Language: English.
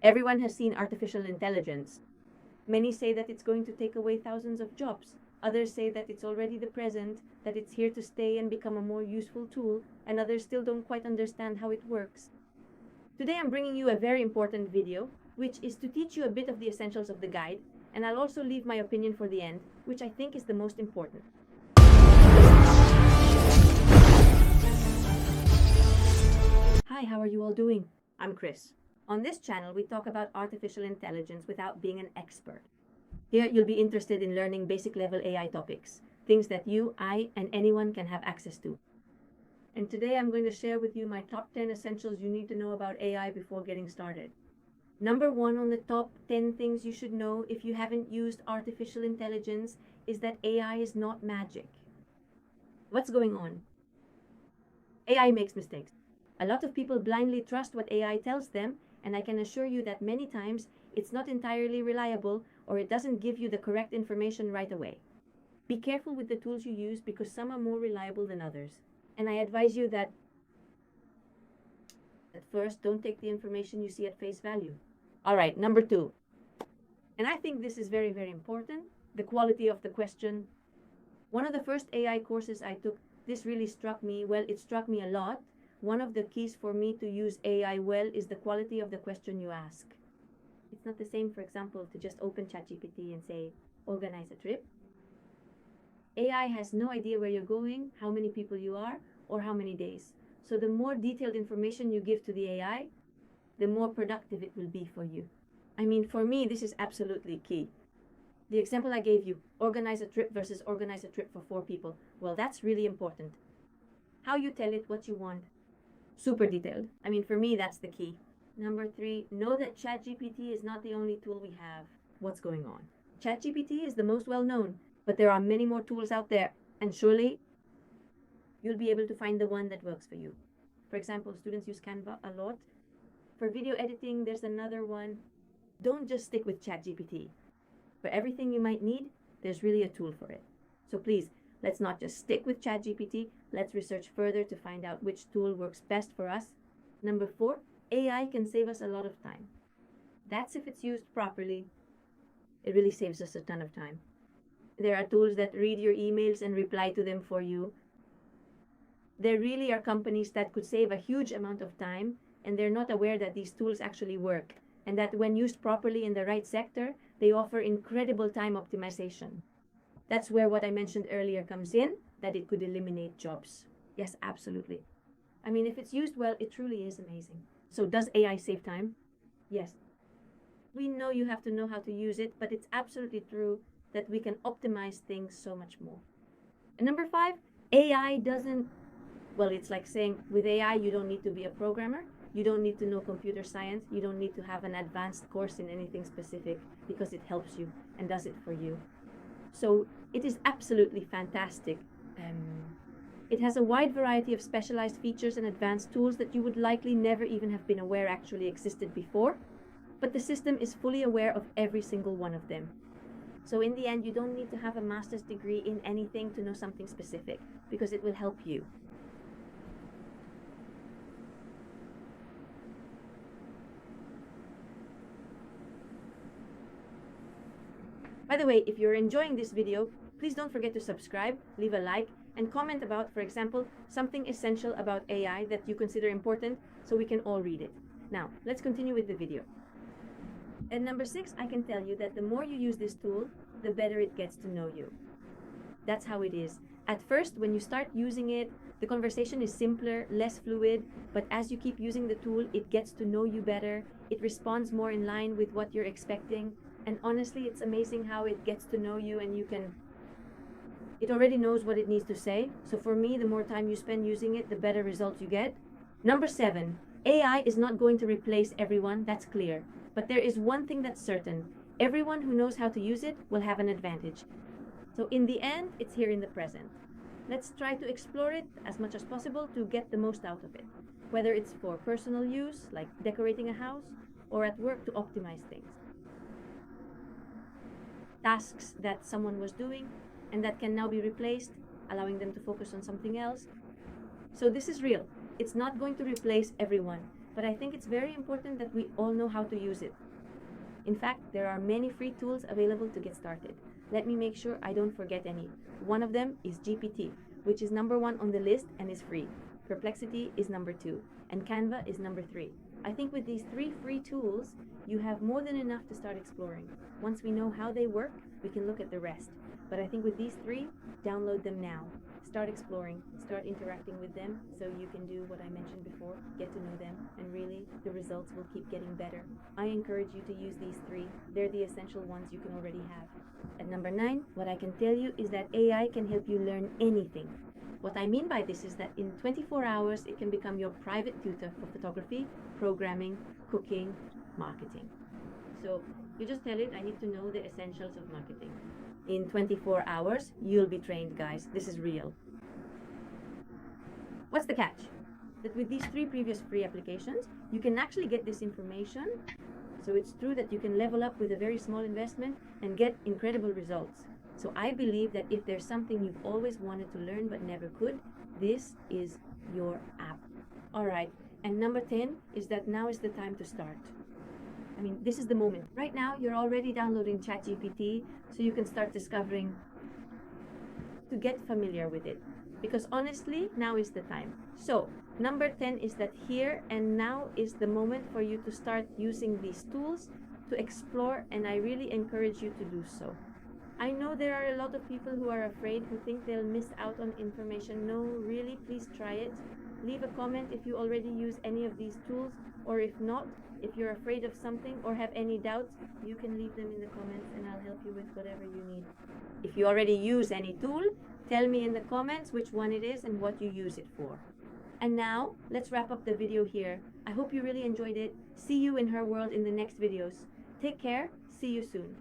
Everyone has seen artificial intelligence. Many say that it's going to take away thousands of jobs. Others say that it's already the present, that it's here to stay and become a more useful tool, and others still don't quite understand how it works. Today I'm bringing you a very important video, which is to teach you a bit of the essentials of the guide, and I'll also leave my opinion for the end, which I think is the most important. Hi, how are you all doing? I'm Chris. On this channel, we talk about artificial intelligence without being an expert. Here, you'll be interested in learning basic level AI topics, things that you, I, and anyone can have access to. And today I'm going to share with you my top 10 essentials you need to know about AI before getting started. Number 1 on the top 10 things you should know if you haven't used artificial intelligence is that AI is not magic. What's going on? AI makes mistakes. A lot of people blindly trust what AI tells them, and I can assure you that many times it's not entirely reliable or it doesn't give you the correct information right away. Be careful with the tools you use because some are more reliable than others. And I advise you that at first, don't take the information you see at face value. All right, number 2. And I think this is very, very important, the quality of the question. One of the first AI courses I took, this really struck me. Well, it struck me a lot. One of the keys for me to use AI well is the quality of the question you ask. It's not the same, for example, to just open ChatGPT and say, organize a trip. AI has no idea where you're going, how many people you are, or how many days. So the more detailed information you give to the AI, the more productive it will be for you. I mean, for me, this is absolutely key. The example I gave you, organize a trip versus organize a trip for 4 people. Well, that's really important. How you tell it, what you want. Super detailed. I mean, for me, that's the key. Number 3, know that ChatGPT is not the only tool we have. What's going on? ChatGPT is the most well-known, but there are many more tools out there, and surely you'll be able to find the one that works for you. For example, students use Canva a lot. For video editing, there's another one. Don't just stick with ChatGPT. For everything you might need, there's really a tool for it. So please, let's not just stick with ChatGPT. Let's research further to find out which tool works best for us. Number 4, AI can save us a lot of time. That's if it's used properly. It really saves us a ton of time. There are tools that read your emails and reply to them for you. There really are companies that could save a huge amount of time, and they're not aware that these tools actually work, and that when used properly in the right sector, they offer incredible time optimization. That's where what I mentioned earlier comes in, that it could eliminate jobs. Yes, absolutely. I mean, if it's used well, it truly is amazing. So does AI save time? Yes. We know you have to know how to use it, but it's absolutely true that we can optimize things so much more. And number 5, AI doesn't, well, it's like saying with AI, you don't need to be a programmer. You don't need to know computer science. You don't need to have an advanced course in anything specific because it helps you and does it for you. So it is absolutely fantastic. It has a wide variety of specialized features and advanced tools that you would likely never even have been aware actually existed before, but the system is fully aware of every single one of them. So in the end, you don't need to have a master's degree in anything to know something specific, because it will help you. By the way, if you're enjoying this video, please don't forget to subscribe, leave a like, and comment about, for example, something essential about AI that you consider important so we can all read it. Now, let's continue with the video. And number 6, I can tell you that the more you use this tool, the better it gets to know you. That's how it is. At first, when you start using it, the conversation is simpler, less fluid, but as you keep using the tool, it gets to know you better, it responds more in line with what you're expecting, and honestly, it's amazing how it gets to know you and it already knows what it needs to say. So for me, the more time you spend using it, the better results you get. Number 7, AI is not going to replace everyone, that's clear. But there is one thing that's certain. Everyone who knows how to use it will have an advantage. So in the end, it's here in the present. Let's try to explore it as much as possible to get the most out of it. Whether it's for personal use, like decorating a house, or at work to optimize things. Tasks that someone was doing and that can now be replaced, allowing them to focus on something else. So this is real. It's not going to replace everyone, but I think it's very important that we all know how to use it. In fact, there are many free tools available to get started. Let me make sure I don't forget any. One of them is GPT, which is number 1 on the list and is free. Perplexity is number 2, and Canva is number 3. I think with these 3 free tools, you have more than enough to start exploring. Once we know how they work, we can look at the rest. But I think with these 3, download them now. Start exploring, start interacting with them so you can do what I mentioned before, get to know them, and really the results will keep getting better. I encourage you to use these 3. They're the essential ones you can already have. At number 9, what I can tell you is that AI can help you learn anything. What I mean by this is that in 24 hours, it can become your private tutor for photography, programming, cooking, marketing. So you just tell it, I need to know the essentials of marketing. In 24 hours, you'll be trained, guys. This is real. What's the catch? That with these 3 previous free applications, you can actually get this information. So it's true that you can level up with a very small investment and get incredible results. So I believe that if there's something you've always wanted to learn but never could, this is your app. All right. And number 10 is that now is the time to start. I mean, this is the moment. Right now, you're already downloading ChatGPT, so you can start discovering to get familiar with it. Because honestly, now is the time. So, number 10 is that here and now is the moment for you to start using these tools to explore, and I really encourage you to do so. I know there are a lot of people who are afraid, who think they'll miss out on information. No, really, please try it. Leave a comment if you already use any of these tools, or if not, if you're afraid of something or have any doubts, you can leave them in the comments and I'll help you with whatever you need. If you already use any tool, tell me in the comments which one it is and what you use it for. And now, let's wrap up the video here. I hope you really enjoyed it. See you in her world in the next videos. Take care. See you soon.